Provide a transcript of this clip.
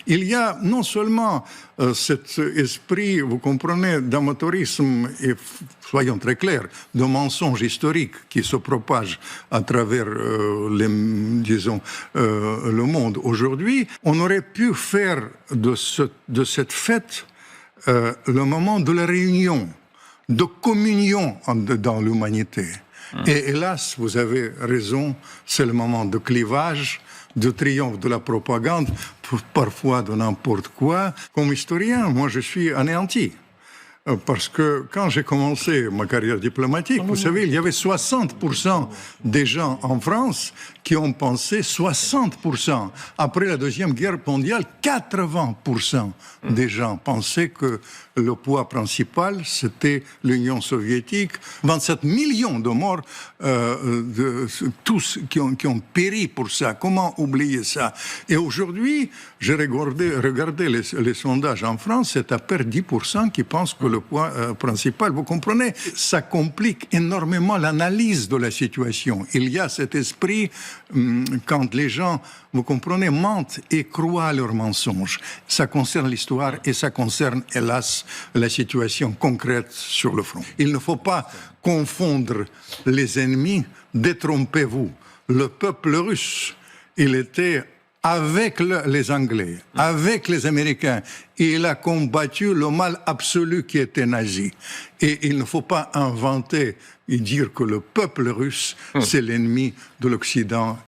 Il y a non seulement cet esprit, vous comprenez, d'amateurisme et, soyons très clairs, de mensonges historiques qui se propagent à travers, le monde. Aujourd'hui, on aurait pu faire de cette fête le moment de la réunion, de communion dans l'humanité. Et hélas, vous avez raison, c'est le moment de clivage, de triomphe de la propagande, parfois de n'importe quoi. Comme historien, moi je suis anéanti. Parce que quand j'ai commencé ma carrière diplomatique, vous savez, il y avait 60% des gens en France qui ont pensé 60%. Après la Deuxième Guerre mondiale, 80% des gens pensaient que le poids principal, c'était l'Union soviétique. 27 millions de morts, tous qui ont péri pour ça. Comment oublier ça? Et aujourd'hui, j'ai regardé les sondages en France, c'est à peine 10% qui pensent que le point principal, vous comprenez, ça complique énormément l'analyse de la situation. Il y a cet esprit, quand les gens, vous comprenez, mentent et croient à leurs mensonges. Ça concerne l'histoire et ça concerne, hélas, la situation concrète sur le front. Il ne faut pas confondre les ennemis, détrompez-vous. Le peuple russe, il était avec les Anglais, avec les Américains, il a combattu le mal absolu qui était nazi. Et il ne faut pas inventer et dire que le peuple russe, c'est l'ennemi de l'Occident.